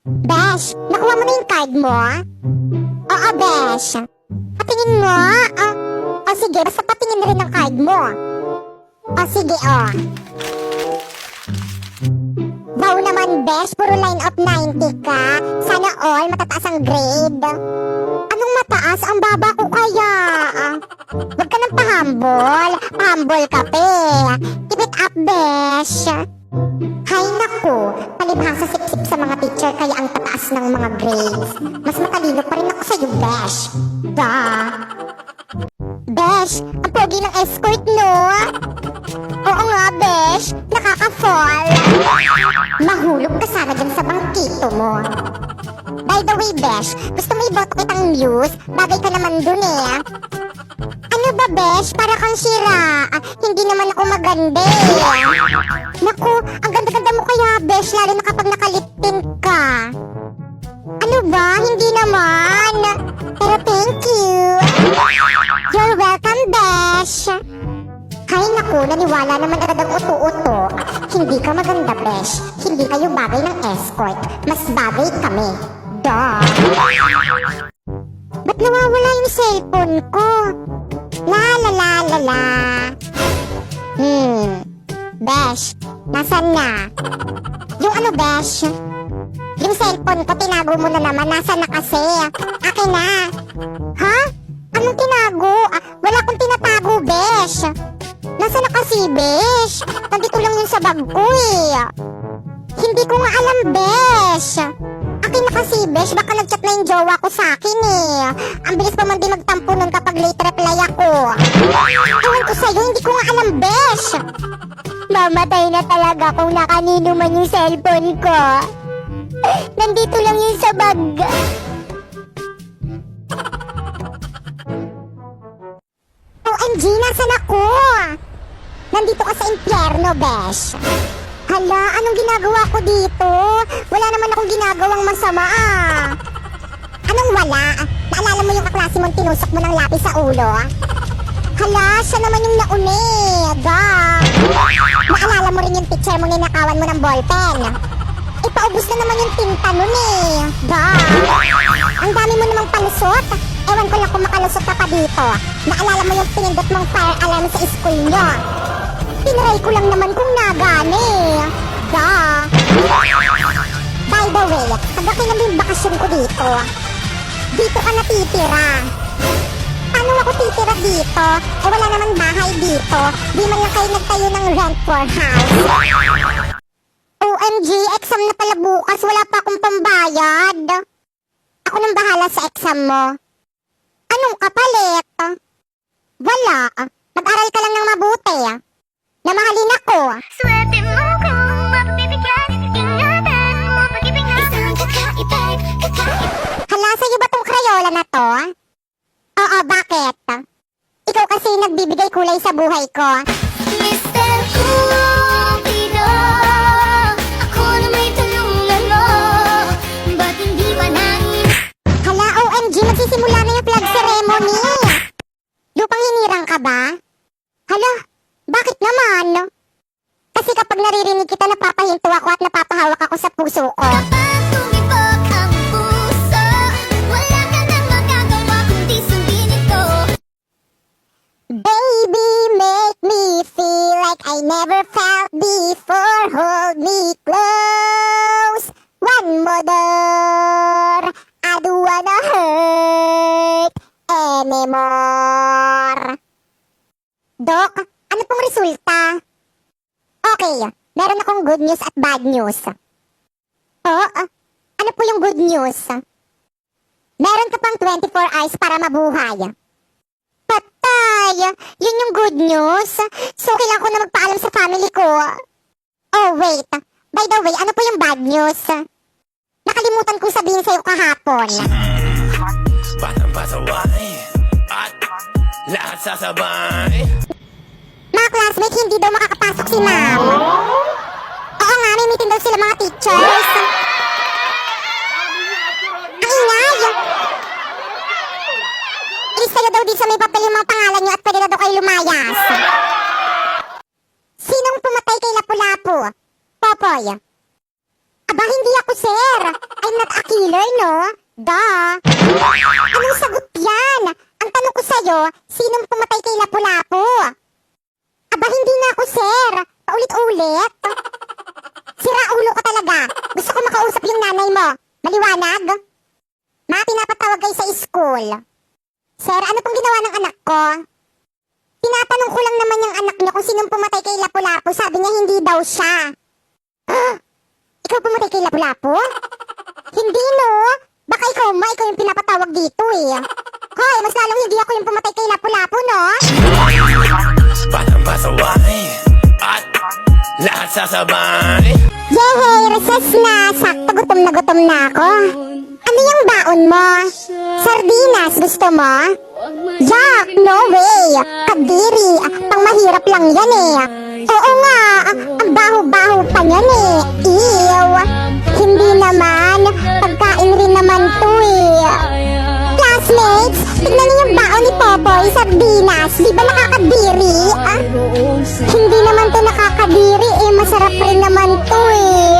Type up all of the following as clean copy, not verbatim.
Besh, nakuha mo na yung card mo? Oo, Besh. Patingin mo? O sige, basta patingin na rin ang card mo. O sige, o. Wow naman, Besh, puro line of 90 ka. Sana all matataas ang grade. Anong mataas? Ang baba ko kaya. Huwag ka nang pahambol. Pahambol ka pe. Keep it up, Besh. Hay naku, palibhasa sip-sip sa mga teacher kaya ang tataas ng mga grades. Mas matalino pa rin ako sa'yo, Besh. Besh, ang pogi ng escort, no? Oo nga, Besh. Nakaka-fall. Mahulog ka sana dyan sa bangkito mo. By the way, Besh, gusto mo iboto kitang muse? Bagay ka naman dun eh. Ano ba, Besh? Para kang sira. Hindi naman ako maganda eh. Naku, ang ganda-ganda mo kaya, Besh, lalo na kapag nakaliptin ka. Ano ba? Hindi naman. Pero thank you. You're welcome, Besh. Hay naku, naniwala naman agad ang uto-uto. Hindi ka maganda, Besh. Hindi kayo bagay ng escort. Mas bagay kami. Duh. Ba't nawawala yung cellphone ko? La la la la la. Besh, nasan na? Yung ano, Besh? Yung cellphone ko, tinago mo na naman. Nasaan na kasi? Akin na. Ha? Anong tinago? Wala akong tinatago, Besh. Nasaan na kasi, Besh? Nandito lang yun sa bag ko eh. Hindi ko nga alam, Besh. Akin na kasi, Besh. Baka nag-chat na yung jowa ko sa akin eh. Ang bilis pa man din magtampo nun kapag late reply ako. Ewan ko sa'yo, hindi ko nga alam, Besh. Mamatay na talaga kung nakanino man yung cellphone ko. Nandito lang yun sa bag. OMG, nasan ako? Nandito ka sa impyerno, Besh. Hala, anong ginagawa ko dito? Wala naman akong ginagawang masama Anong wala? Naalala mo yung kaklase mong tinusok mo ng lapis sa ulo? Hala, siya naman yung nauni. Naalala mo rin yung teacher mo ninakawan mo ng ballpen? Ipaubos na naman yung tinta nun eh. Ang dami mo namang palusot. Ewan ko lang kung makalusot ka pa dito. Naalala mo yung pinindot mong fire alarm sa school nyo? Tinry ko lang naman kung nagani. By the way, pagdating na yung bakasyon ko dito, dito ka natitira. Paano ako titira dito? Eh wala namang bahay dito. Di man lang kayo nagtayo ng rent for house. OMG, exam na pala bukas. Wala pa akong pambayad. Ako nang bahala sa exam mo. Anong kapalit? Wala. Mag-aral ka lang ng mabuti. Namahalin ako. Swerte mo kung mapapibigyan. Ingatan mo pag-ibigay. Isang kakaibig. Hala, sa'yo ba tong Crayola na to? Oo, bakit? Ikaw kasi nagbibigay kulay sa buhay ko. Mr. Cupido, ako na may tulungan mo. Ba't hindi ba nangin? Hala, OMG, magsisimula na yung flag ceremony. Lupang hinirang ka ba? Hala, bakit naman? Kasi kapag naririnig kita, napapahinto ako at napapahawak ako sa puso ko. Kapag tumibok ang puso, wala ka nang magagawa kundi sundin ito. Baby, make me feel like I never felt before. Hold me close. One more. I don't wanna hurt anymore. Dok, ano pong resulta? Okay, meron akong good news at bad news. Ano po yung good news? Meron ka pang 24 hours para mabuhay. Patay! Yun yung good news. So, kailangan ko na magpaalam sa family ko. Oh, wait. By the way, ano po yung bad news? Nakalimutan kong sabihin sa'yo kahapon. Batang pasaway at lahat sasabay. Mga classmates, hindi daw makakapasok si ma'am. Oo nga, may meeting daw sila mga teachers. Ang ingay! Ilista nyo daw din sa may papel yung mga pangalan nyo at pwede na daw kayo lumayas. Sinong pumatay kay Lapu-Lapu? Popoy. Aba, hindi ako, sir. I'm not no? Anong sagot yan? Ang tanong ko sa'yo, sinong pumatay kay Lapu-Lapu? Aba, hindi na ako, sir. Paulit-ulit. Sira ulo ka talaga. Gusto ko makausap yung nanay mo. Maliwanag? Ma, pinapatawag kayo sa school. Sir, ano pong ginawa ng anak ko? Tinatanong ko lang naman yung anak niya kung sinong pumatay kay Lapu-Lapu. Sabi niya hindi daw siya. Ikaw pumatay kay Lapu-Lapu? Hindi, no? Baka ikaw yung pinapatawag dito eh. Hoy, mas lalong hindi ako yung pumatay kay Lapu-Lapu, no? Batang pasaway at lahat sasabay. Yehey, recess na. Sakto, gutom na ako. Ano yung baon mo? Sardinas, gusto mo? Yak, no way. Kadiri, pang mahirap lang yan eh. Oo nga, ang baho-baho pa yan eh. Ew. Hindi naman, pagkain rin naman to eh. Classmates, tignan niyo yung baon ni Popoy, sardinas. Di ba nakakadiri? Hindi naman to nakakadiri eh, masarap rin naman to eh.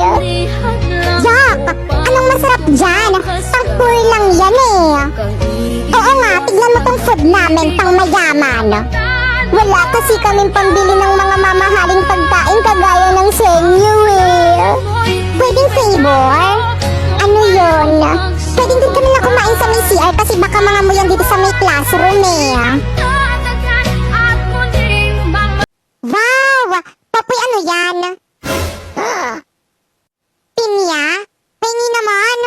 Yak, anong masarap dyan? Pang poor lang yan eh. Oo nga, tignan mo tong food namin, pang mayaman. Wala kasi kaming pambili ng mga mamahaling pagkain kagaya ng sa inyo eh. Pwedeng favor? Ano yun? Pwedeng din kami lang kumain sa may CR kasi baka mga mo yan dito sa may classroom eh. Wow! Papoy, ano yan? Pinya? Pahingi naman.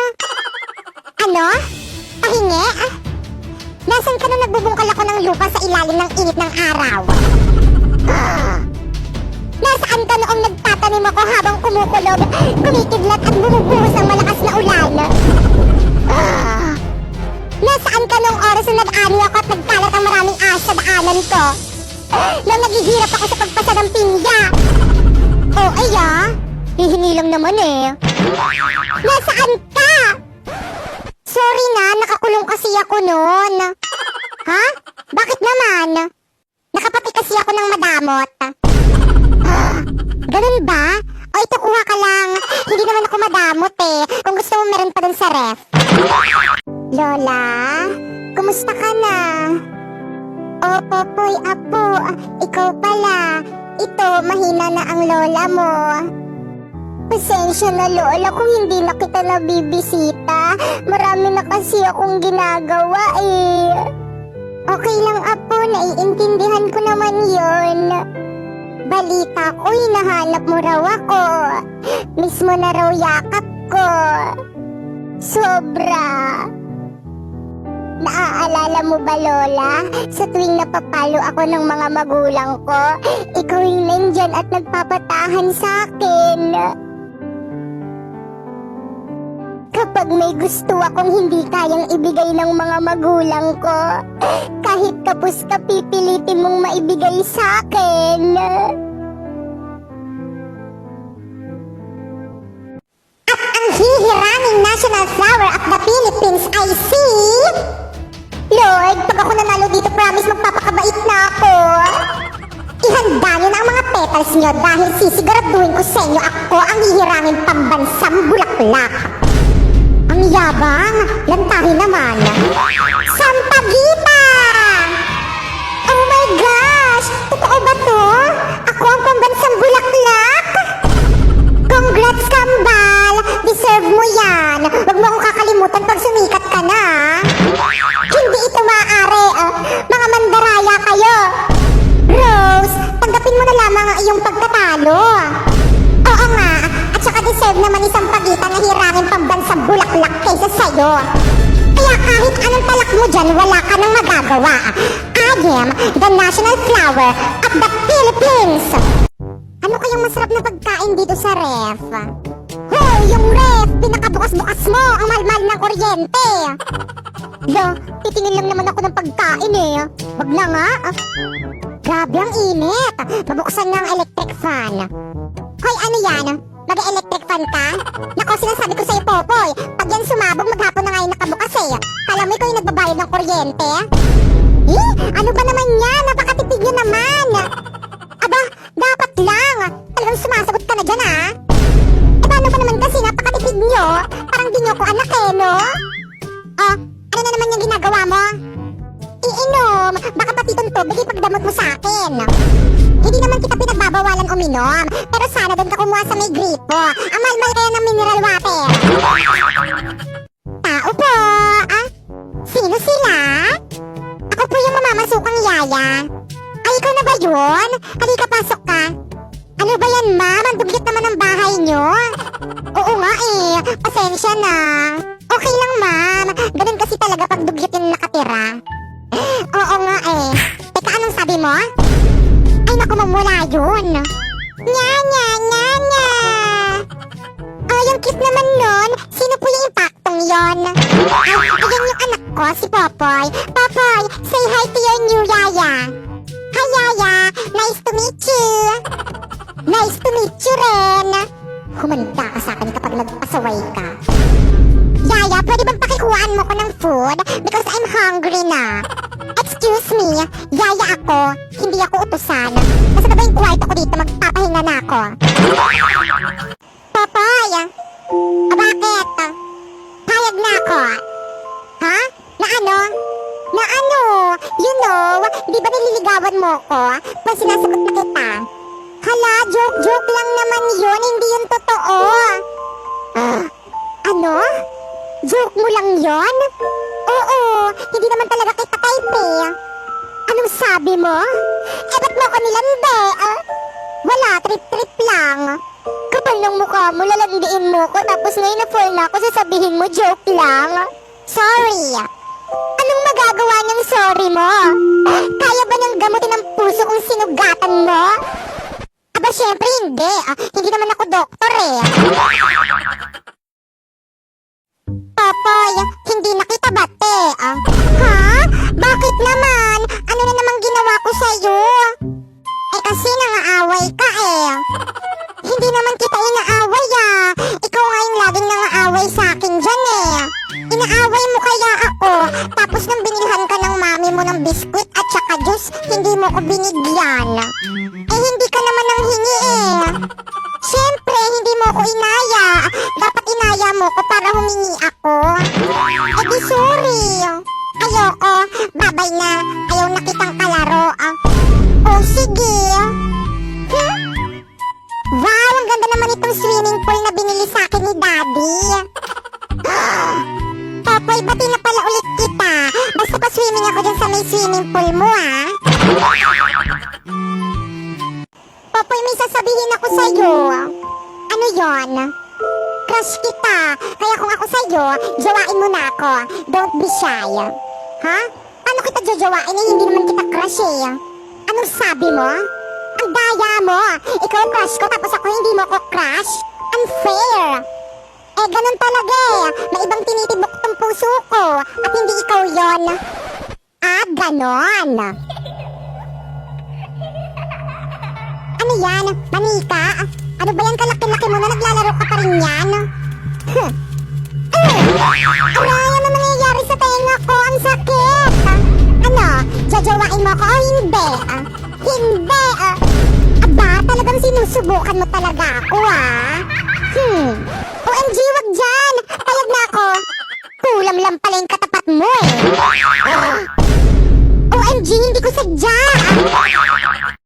Ano? Pahingi? Nasaan ka nung nagbubungkal ako ng lupa sa ilalim ng init ng araw? Nasaan ka noong nagtatanim ako habang kumukulog, kumikidlat at bumubuhos ng malakas na ulan? Nasaan ka noong oras na nag-ani ako at nagkalat ang maraming ahas sa daanan ko? Nang naghihirap ako sa pagpasa ng pinya? Oh, ay hihingi lang naman eh. Nasaan ka? Sorry na, nakakulong kasi ako noon. Ha? Bakit naman? Nakapati kasi ako ng madamot. Ganun ba? O ito, kuha ka lang. Hindi naman ako madamot eh. Kung gusto mo, meron pa dun sa ref. Lola, kumusta ka na? O, Popoy, apo, ikaw pala. Ito, mahina na ang lola mo. Pasensya na, Lola, kung hindi na kita nabibisita. Marami na kasi akong ginagawa eh. Okay lang, apo, naiintindihan ko naman yon. Balita ko, hinahanap mo raw ako. Miss mo na raw yakap ko. Sobra. Naaalala mo ba, Lola? Sa tuwing napapalo ako ng mga magulang ko, ikaw yung nandyan at nagpapatahan sa akin. Kapag may gusto akong hindi kayang ibigay ng mga magulang ko, kahit kapos ka pipilitin mong maibigay sa akin. At ang hihiranging national flower of the Philippines ay si... Lord, pag ako nanalo dito, promise magpapakabait na ako. Ihanda niyo na ang mga petals niyo dahil sisiguraduhin ko sa inyo ako ang hihirangin pambansang bulaklak. Ang yabang, lantahin naman. Sampaguita! Oh my gosh! Totoo ba to? Ako ang pambansang bulaklak? Congrats, Kambal! Deserve mo yan! Huwag mo akong kakalimutan pag sumikat ka na. Hindi ito maaari. Mga mandaraya kayo. Rose, tanggapin mo na lamang ang iyong pagkatalo. Oo nga, at saka deserve naman isang pagitan na hirangin pambansang bulaklak kaysa sa'yo. Kaya kahit anong talak mo dyan, wala ka nang magagawa. I am the national flower of the Philippines. Ano kayang masarap na pagkain dito sa ref? Hoy, yung ref! Pinakabukas-bukas mo! Ang mahal-mahal ng kuryente! Lo, titingin lang naman ako ng pagkain eh. Wag na nga. Grabe ang init. Mabuksan na ang electric fan. Hoy, ano yan? Mag-electric fan ka? Nako, sinasabi ko sa'yo, Popoy. Pag yan sumabog, maghapon na nga yung nakabukas eh. Kala mo ikaw yung nagbabayad ng kuryente? Ano ba naman yan? Napakatipid nyo naman. Aba, dapat lang. Talagang sumasagot ka na dyan, ha? Eh, paano ba naman kasi napakatipid nyo? Parang di nyo ko alam. laki, no? Oh, ano na naman yung ginagawa mo? Iinom! Baka pati itong tubig ipagdamot mo sa akin. Hindi naman kita pinagbabawalan uminom, pero sana doon ka kumuha sa may gripo. Ang mahal-mahal kaya ng mineral water. Tao po! Ah? Sino sila? Ako po yung mamamasukang yaya. Ay, ikaw na ba yun? Halika, pasok ka. Ano ba yan, ma'am? Ang dugyot naman ang bahay nyo. Oo nga eh. Pasensya na. Okay lang, ma'am. Ganun kasi talaga pag dugyot yung nakatira. Oo nga eh. Teka, anong sabi mo? Ay, naku, mamula yun. Nya, nya, nya, nya. Oh, yung cute naman nun. Sino po yung impaktong yon? Ay, ayan yung anak ko, si Popoy. Popoy, say hi to your new yaya. Hi, yaya. Nice to meet you. Nice to meet you rin. Humanda ka sa akin kapag nagpasaway ka. Yaya, pwede bang pakikuhaan mo ko ng food? Because I'm hungry na. Excuse me, yaya ako. Hindi ako utusan. Nasa na ba yung kwarto ko dito? Magpapahinga na ako. Popoy, bakit? Payag na ako. Ha? Na ano? Na ano? You know, di ba nililigawan mo ko? Pag sinasagot na kita. Hala, joke lang naman yun. Hindi yun totoo. Ano? Joke mo lang yon? Oo, hindi naman talaga kita type eh. Anong sabi mo? Eh, ba't mo ako nilande? Wala, trip-trip lang. Kapal ng mukha mo, lalandiin mo ko, tapos ngayon na-fall na ako, sasabihin mo joke lang. Sorry. Anong magagawa niyang sorry mo? Kaya ba niyang gamutin ang puso kung sinugatan mo? Aba, syempre hindi. Hindi naman ako doktor eh. Popoy, hindi na kita bate. Ha? Bakit naman? Ano na namang ginawa ko sa'yo? Eh kasi nangaaway ka eh. Hindi naman kita inaaway ah. Ikaw nga yung laging nangaaway sa akin dyan eh. Inaaway mo kaya ako. Tapos nang binilhan ka ng mami mo ng biskwit at saka juice, hindi mo ko binigyan. Eh hindi ka naman nang hingi eh. Siyempre, hindi mo ko inaya. Dapat inaya mo ko para humingi ako. Eh di sorry. Ayoko. Babay na. Ayaw na kitang kalaro. Oh, sige. Wow, ang ganda naman itong swimming pool na binili sa akin ni Daddy. Popoy, bati na pala ulit kita. Basta pa swimming ako dyan sa may swimming pool mo, ha? Popoy, may sasabihin ako sa'yo. Ano yon? Crush kita. Kaya kung ako sa'yo, jawain mo na ako. Don't be shy. Ha? Paano kita jajawain eh? Hindi naman kita crush eh. Anong sabi mo? Ang daya mo. Ikaw ang crush ko tapos ako hindi mo ko crush? Unfair. Eh, ganun talaga eh. May ibang tinitibok tong puso ko. At hindi ikaw yon. Ah, ganon. Ano yan? Manika? Ano ba yan kalaki-laki mo na naglalaro ka pa rin yan? Aray, ano nangyayari sa tenga ko? Ang sakit! Ano? Jajawain mo ko o hindi? Hindi! Aba, talagang sinusubukan mo talaga ako OMG, wag dyan! Payag na ako! Kulam lang pala yung katapat mo eh! OMG, hindi ko sadya!